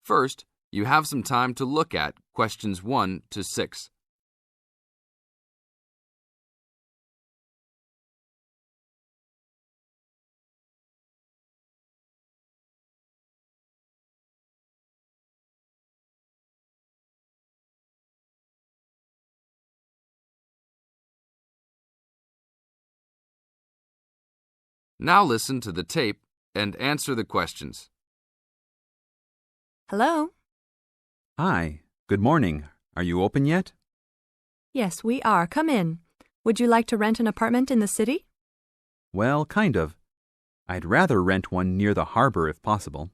First, you have some time to look at questions 1 to 6. Now listen to the tape and answer the questions. Hello? Hi, good morning. Are you open yet? Yes, we are. Come in. Would you like to rent an apartment in the city? Well, kind of. I'd rather rent one near the harbor if possible.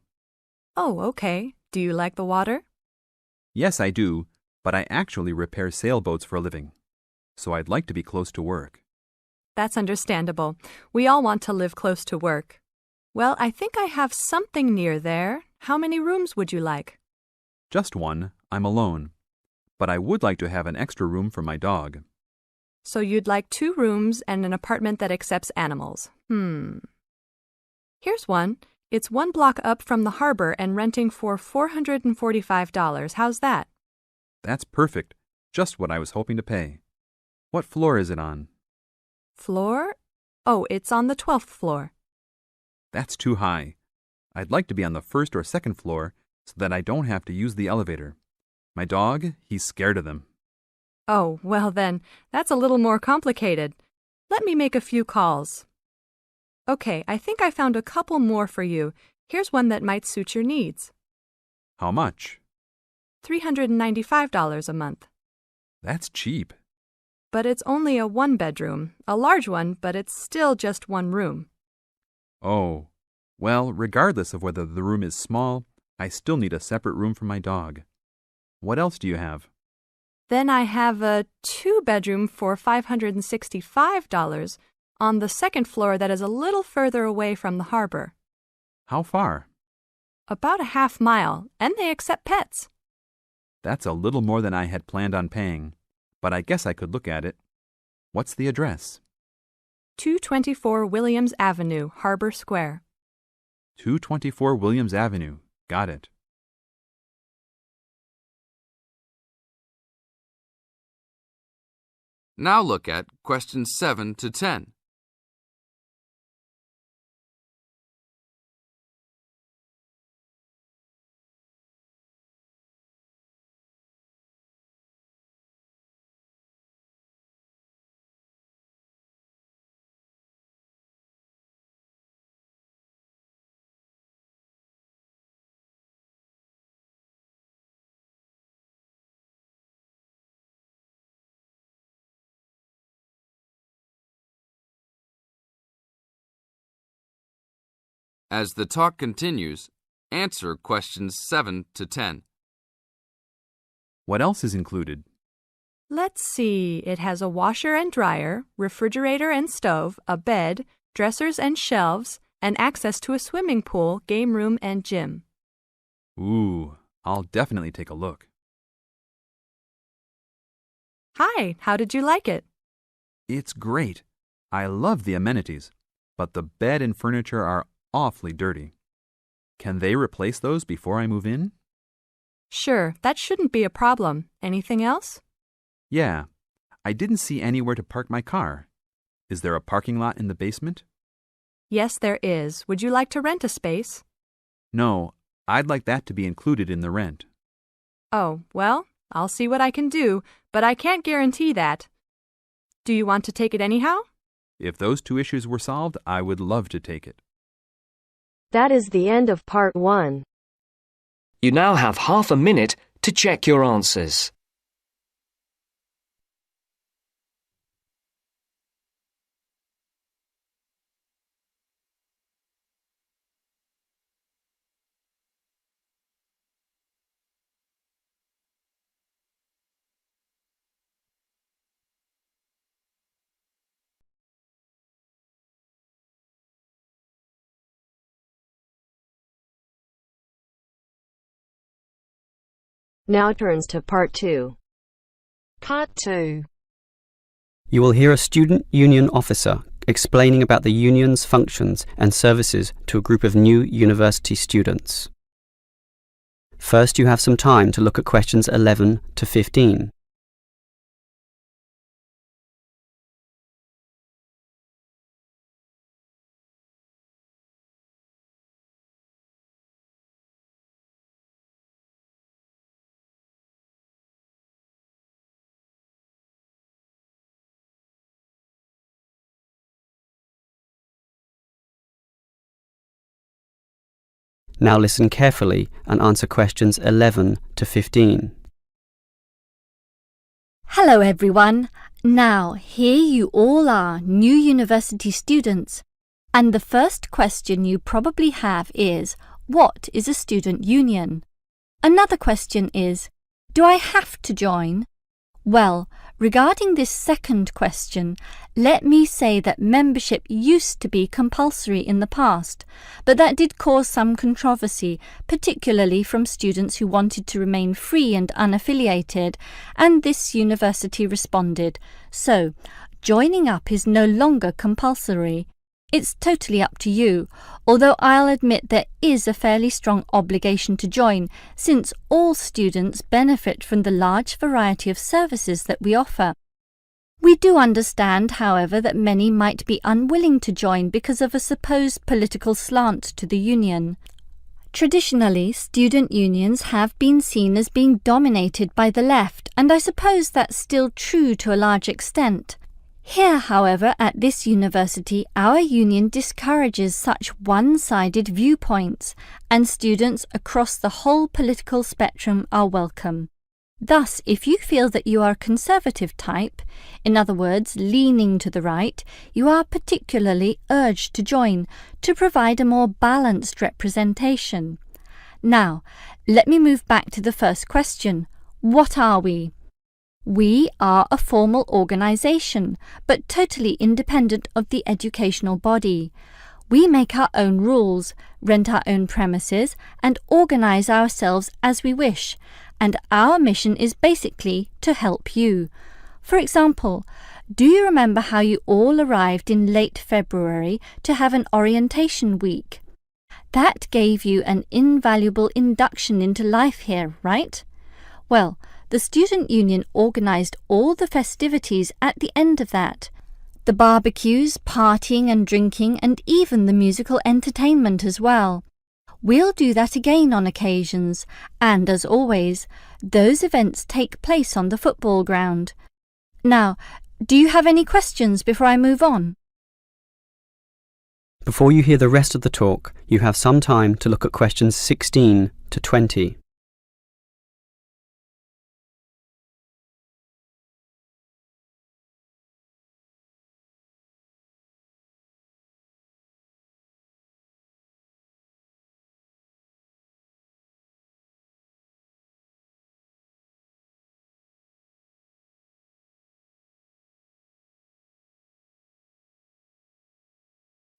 Oh, okay. Do you like the water? Yes, I do, but I actually repair sailboats for a living, so I'd like to be close to work. That's understandable. We all want to live close to work. Well, I think I have something near there. How many rooms would you like? Just one. I'm alone. But I would like to have an extra room for my dog. So you'd like 2 rooms and an apartment that accepts animals. Here's one. It's 1 block up from the harbor and renting for $445. How's that? That's perfect. Just what I was hoping to pay. What floor is it on? Floor? Oh, it's on the 12th floor. That's too high. I'd like to be on the 1st or 2nd floor so that I don't have to use the elevator. My dog, he's scared of them. Oh, well then, that's a little more complicated. Let me make a few calls. Okay, I think I found a couple more for you. Here's one that might suit your needs. How much? $395 a month. That's cheap. But it's only a 1-bedroom, a large one, but it's still just 1 room. Oh, well, regardless of whether the room is small, I still need a separate room for my dog. What else do you have? Then I have a 2-bedroom for $565 on the 2nd floor that is a little further away from the harbor. How far? About a half mile, and they accept pets. That's a little more than I had planned on paying, but I guess I could look at it. What's the address? 224 Williams Avenue, Harbor Square. 224 Williams Avenue. Got it. Now look at questions 7 to 10. As the talk continues, answer questions 7 to 10. What else is included? Let's see, it has a washer and dryer, refrigerator and stove, a bed, dressers and shelves, and access to a swimming pool, game room, and gym. Ooh, I'll definitely take a look. Hi, how did you like it? It's great. I love the amenities, but the bed and furniture are awfully dirty. Can they replace those before I move in? Sure, that shouldn't be a problem. Anything else? Yeah, I didn't see anywhere to park my car. Is there a parking lot in the basement? Yes, there is. Would you like to rent a space? No, I'd like that to be included in the rent. Oh, well, I'll see what I can do, but I can't guarantee that. Do you want to take it anyhow? If those 2 issues were solved, I would love to take it. That is the end of part 1. You now have half a minute to check your answers. Now turns to part 2. Part 2. You will hear a student union officer explaining about the union's functions and services to a group of new university students. First, you have some time to look at questions 11 to 15. Now listen carefully and answer questions 11 to 15. Hello everyone. Now, here you all are, new university students. And the first question you probably have is, what is a student union? Another question is, do I have to join? Well, regarding this second question, let me say that membership used to be compulsory in the past, but that did cause some controversy, particularly from students who wanted to remain free and unaffiliated, and this university responded. So, joining up is no longer compulsory. It's totally up to you, although I'll admit there is a fairly strong obligation to join, since all students benefit from the large variety of services that we offer. We do understand, however, that many might be unwilling to join because of a supposed political slant to the union. Traditionally, student unions have been seen as being dominated by the left, and I suppose that's still true to a large extent. Here, however, at this university, our union discourages such one-sided viewpoints, and students across the whole political spectrum are welcome. Thus, if you feel that you are a conservative type, in other words, leaning to the right, you are particularly urged to join to provide a more balanced representation. Now, let me move back to the first question. What are we? We are a formal organisation, but totally independent of the educational body. We make our own rules, rent our own premises, and organise ourselves as we wish, and our mission is basically to help you. For example, do you remember how you all arrived in late February to have an orientation week? That gave you an invaluable induction into life here, right? Well, the student union organised all the festivities at the end of that. The barbecues, partying and drinking, and even the musical entertainment as well. We'll do that again on occasions, and as always, those events take place on the football ground. Now, do you have any questions before I move on? Before you hear the rest of the talk, you have some time to look at questions 16 to 20.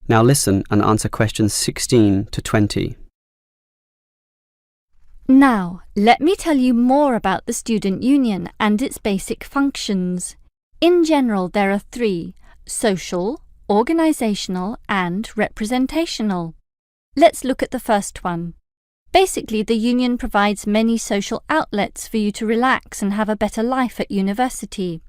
Now listen and answer questions 16 to 20. Now, let me tell you more about the student union and its basic functions. In general, there are three: social, organisational, and representational. Let's look at the first one. Basically, the union provides many social outlets for you to relax and have a better life at university.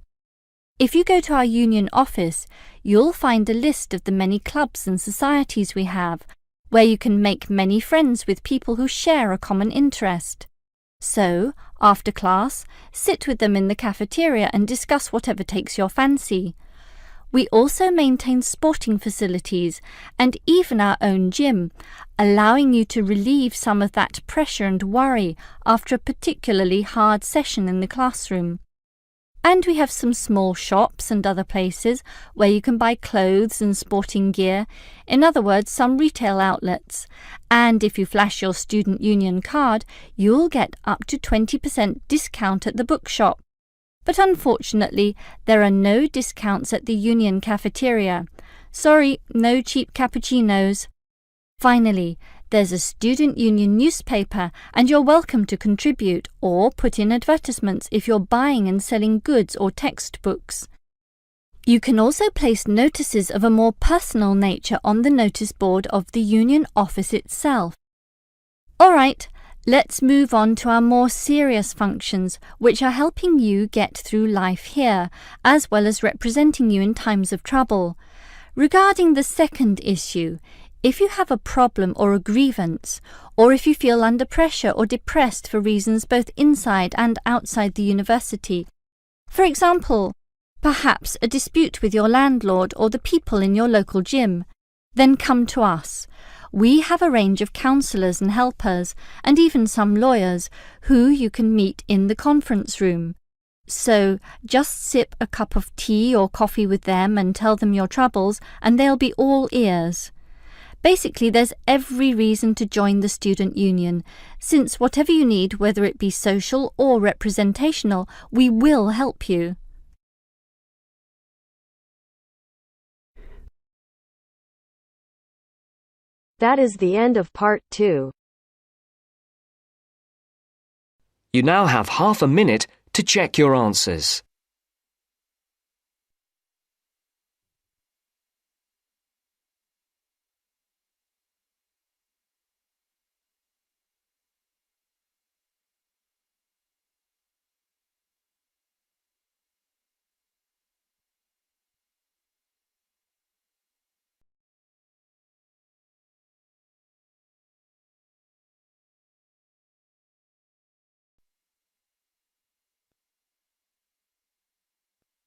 If you go to our union office, you'll find a list of the many clubs and societies we have, where you can make many friends with people who share a common interest. So, after class, sit with them in the cafeteria and discuss whatever takes your fancy. We also maintain sporting facilities and even our own gym, allowing you to relieve some of that pressure and worry after a particularly hard session in the classroom. And we have some small shops and other places where you can buy clothes and sporting gear, in other words, some retail outlets. And if you flash your student union card, you'll get up to 20% discount at the bookshop. But unfortunately, there are no discounts at the union cafeteria. Sorry, no cheap cappuccinos. Finally, there's a student union newspaper, and you're welcome to contribute or put in advertisements if you're buying and selling goods or textbooks. You can also place notices of a more personal nature on the notice board of the union office itself. All right, Let's move on to our more serious functions, which are helping you get through life here, as well as representing you in times of trouble. Regarding the second issue, if you have a problem or a grievance, or if you feel under pressure or depressed for reasons both inside and outside the university, for example, perhaps a dispute with your landlord or the people in your local gym, then come to us. We have a range of counsellors and helpers, and even some lawyers, who you can meet in the conference room. So just sip a cup of tea or coffee with them and tell them your troubles, and they'll be all ears. Basically, there's every reason to join the student union, since whatever you need, whether it be social or representational, we will help you. That is the end of part 2. You now have half a minute to check your answers.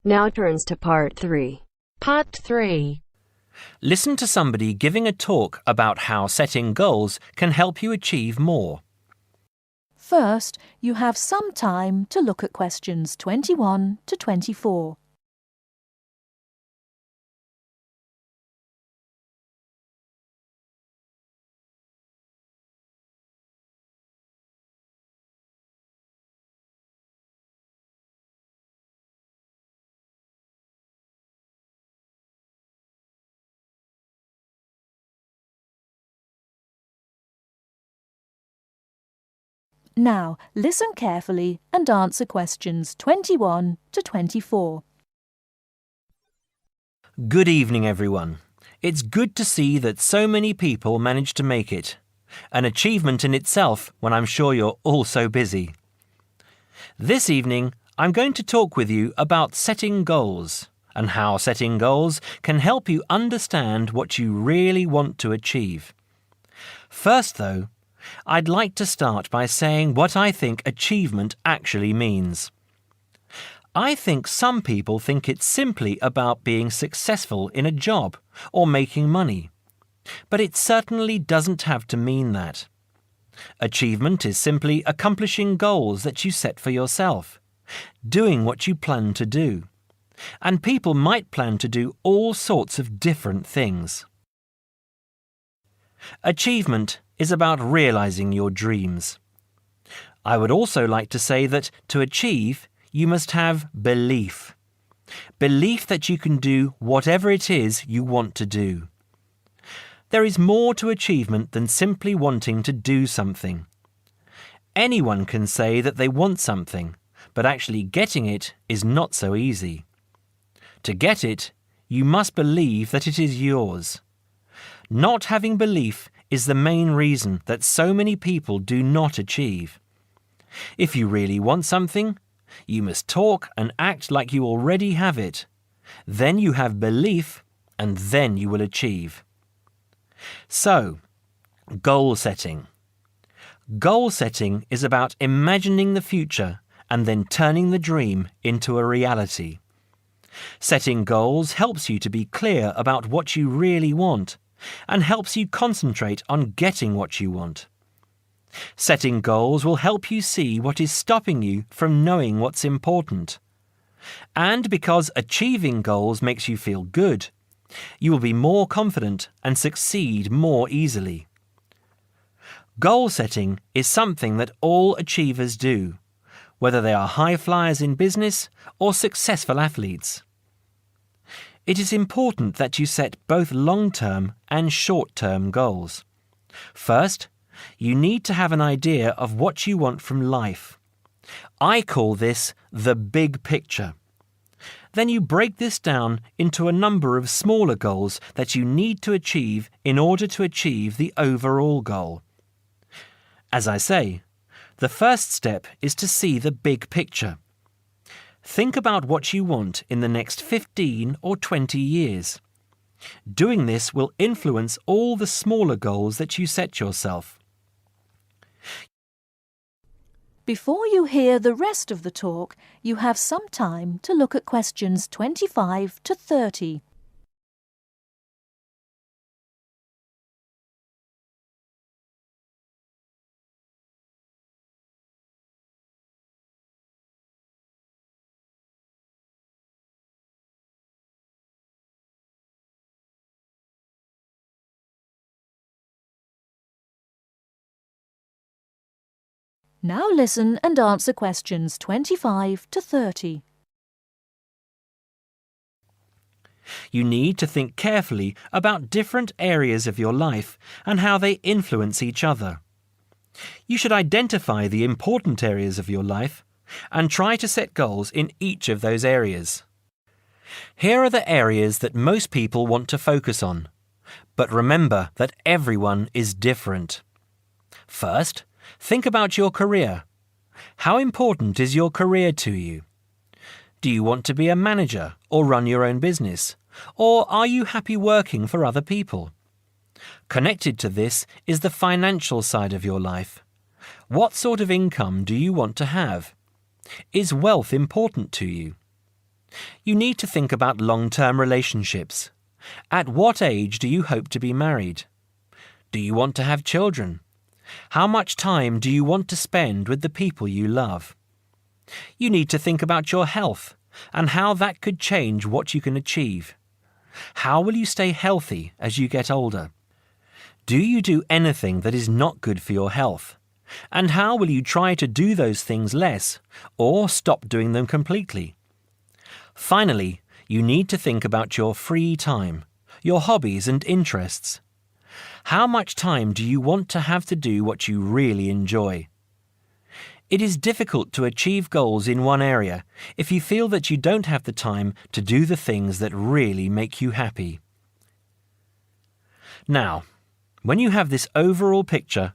Now turns to part 3. Part 3. Listen to somebody giving a talk about how setting goals can help you achieve more. First, you have some time to look at questions 21 to 24. Now, listen carefully and answer questions 21 to 24. Good evening, everyone. It's good to see that so many people managed to make it. An achievement in itself when I'm sure you're all so busy. This evening, I'm going to talk with you about setting goals and how setting goals can help you understand what you really want to achieve. First, though, I'd like to start by saying what I think achievement actually means. I think some people think it's simply about being successful in a job or making money, but it certainly doesn't have to mean that. Achievement is simply accomplishing goals that you set for yourself, doing what you plan to do, and people might plan to do all sorts of different things. Achievement is about realizing your dreams. I would also like to say that to achieve, you must have belief. Belief that you can do whatever it is you want to do. There is more to achievement than simply wanting to do something. Anyone can say that they want something, but actually getting it is not so easy. To get it, you must believe that it is yours. Not having belief is the main reason that so many people do not achieve. If you really want something, you must talk and act like you already have it. Then you have belief, and then you will achieve. So, goal setting. Goal setting is about imagining the future and then turning the dream into a reality. Setting goals helps you to be clear about what you really want and helps you concentrate on getting what you want. Setting goals will help you see what is stopping you from knowing what's important. And because achieving goals makes you feel good, you will be more confident and succeed more easily. Goal setting is something that all achievers do, whether they are high flyers in business or successful athletes. It is important that you set both long-term and short-term goals. First, you need to have an idea of what you want from life. I call this the big picture. Then you break this down into a number of smaller goals that you need to achieve in order to achieve the overall goal. As I say, The first step is to see the big picture. Think about what you want in the next 15 or 20 years. Doing this will influence all the smaller goals that you set yourself. Before you hear the rest of the talk, you have some time to look at questions 25 to 30. Now listen and answer questions 25 to 30. You need to think carefully about different areas of your life and how they influence each other. You should identify the important areas of your life and try to set goals in each of those areas. Here are the areas that most people want to focus on, but remember that everyone is different. First, think about your career. How important is your career to you? Do you want to be a manager or run your own business? Or are you happy working for other people? Connected to this is the financial side of your life. What sort of income do you want to have? Is wealth important to you? You need to think about long-term relationships. At what age do you hope to be married? Do you want to have children? How much time do you want to spend with the people you love? You need to think about your health and how that could change what you can achieve. How will you stay healthy as you get older? Do you do anything that is not good for your health? And how will you try to do those things less or stop doing them completely? Finally, you need to think about your free time, your hobbies and interests. How much time do you want to have to do what you really enjoy? It is difficult to achieve goals in one area if you feel that you don't have the time to do the things that really make you happy. Now, when you have this overall picture,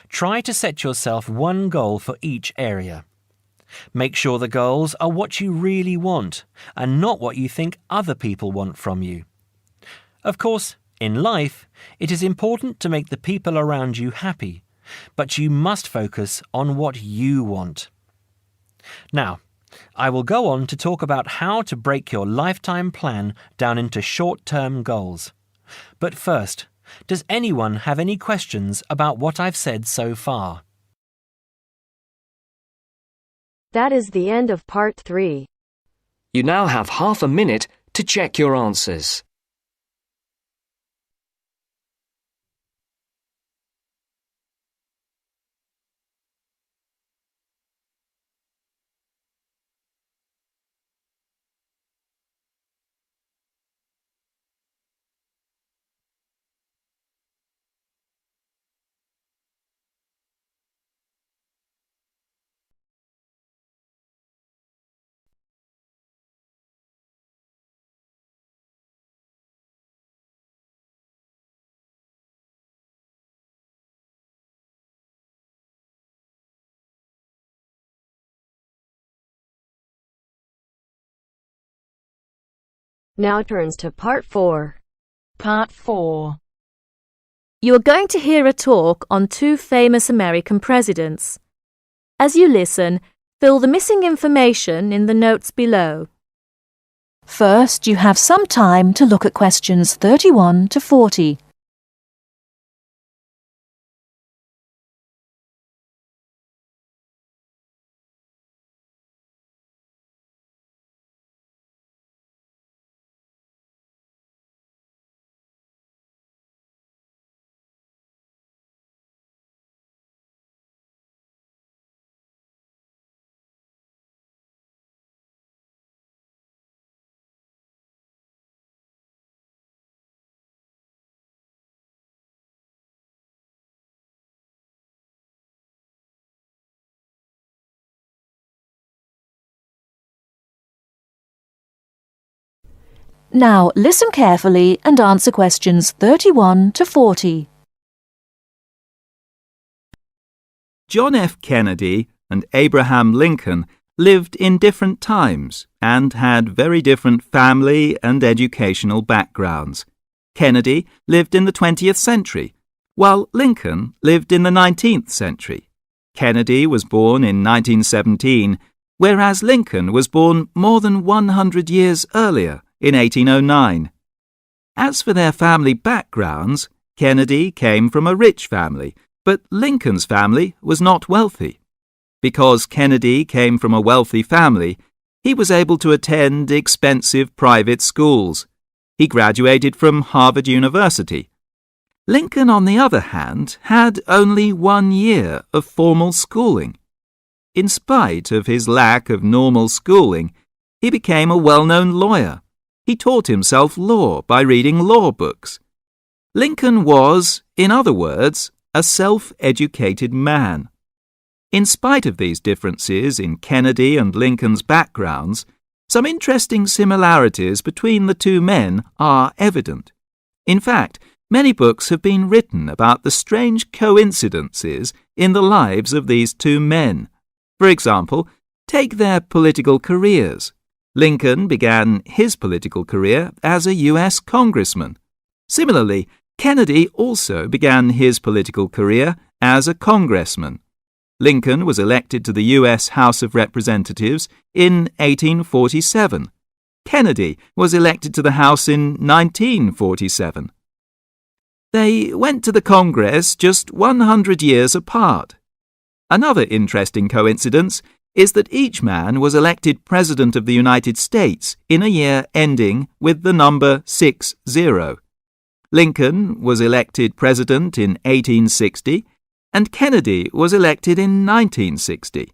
try to set yourself one goal for each area. Make sure the goals are what you really want and not what you think other people want from you. Of course, in life, it is important to make the people around you happy, but you must focus on what you want. Now, I will go on to talk about how to break your lifetime plan down into short-term goals. But first, does anyone have any questions about what I've said so far? That is the end of part 3. You now have half a minute to check your answers. Now turns to part 4. Part 4. You are going to hear a talk on 2 famous American presidents. As you listen, fill the missing information in the notes below. First, you have some time to look at questions 31 to 40. Now listen carefully and answer questions 31 to 40. John F. Kennedy and Abraham Lincoln lived in different times and had very different family and educational backgrounds. Kennedy lived in the 20th century, while Lincoln lived in the 19th century. Kennedy was born in 1917, whereas Lincoln was born more than 100 years earlier, in 1809. As for their family backgrounds, Kennedy came from a rich family, but Lincoln's family was not wealthy. Because Kennedy came from a wealthy family, he was able to attend expensive private schools. He graduated from Harvard University. Lincoln, on the other hand, had only 1 year of formal schooling. In spite of his lack of normal schooling, he became a well-known lawyer. He taught himself law by reading law books. Lincoln was, in other words, a self-educated man. In spite of these differences in Kennedy and Lincoln's backgrounds, some interesting similarities between the two men are evident. In fact, many books have been written about the strange coincidences in the lives of these two men. For example, take their political careers. Lincoln began his political career as a U.S. congressman. Similarly, Kennedy also began his political career as a congressman. Lincoln was elected to the U.S. House of Representatives in 1847. Kennedy was elected to the House in 1947. They went to the Congress just 100 years apart. Another interesting coincidence is that each man was elected President of the United States in a year ending with the number 60. Lincoln was elected President in 1860, and Kennedy was elected in 1960.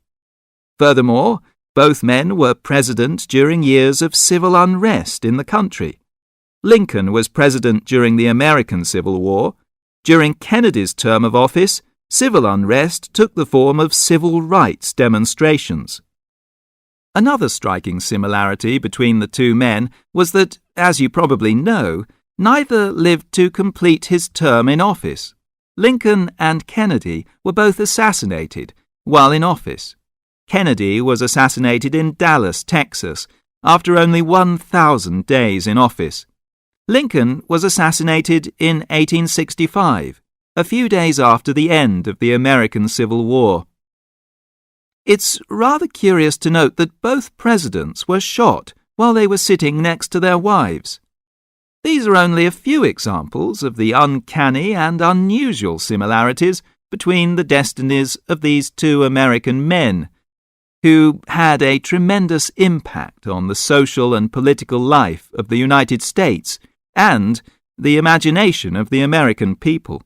Furthermore, both men were president during years of civil unrest in the country. Lincoln was president during the American Civil War. During Kennedy's term of office, civil unrest took the form of civil rights demonstrations. Another striking similarity between the two men was that, as you probably know, neither lived to complete his term in office. Lincoln and Kennedy were both assassinated while in office. Kennedy was assassinated in Dallas, Texas, after only 1,000 days in office. Lincoln was assassinated in 1865, a few days after the end of the American Civil War. It's rather curious to note that both presidents were shot while they were sitting next to their wives. These are only a few examples of the uncanny and unusual similarities between the destinies of these two American men, who had a tremendous impact on the social and political life of the United States and the imagination of the American people.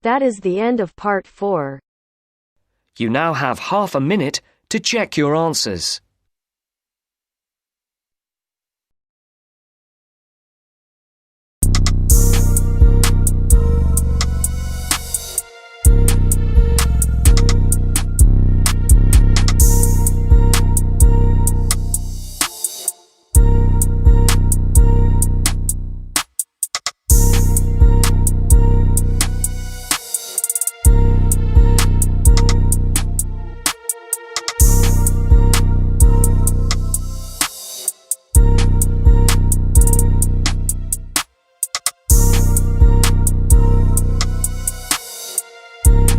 That is the end of part 4. You now have half a minute to check your answers.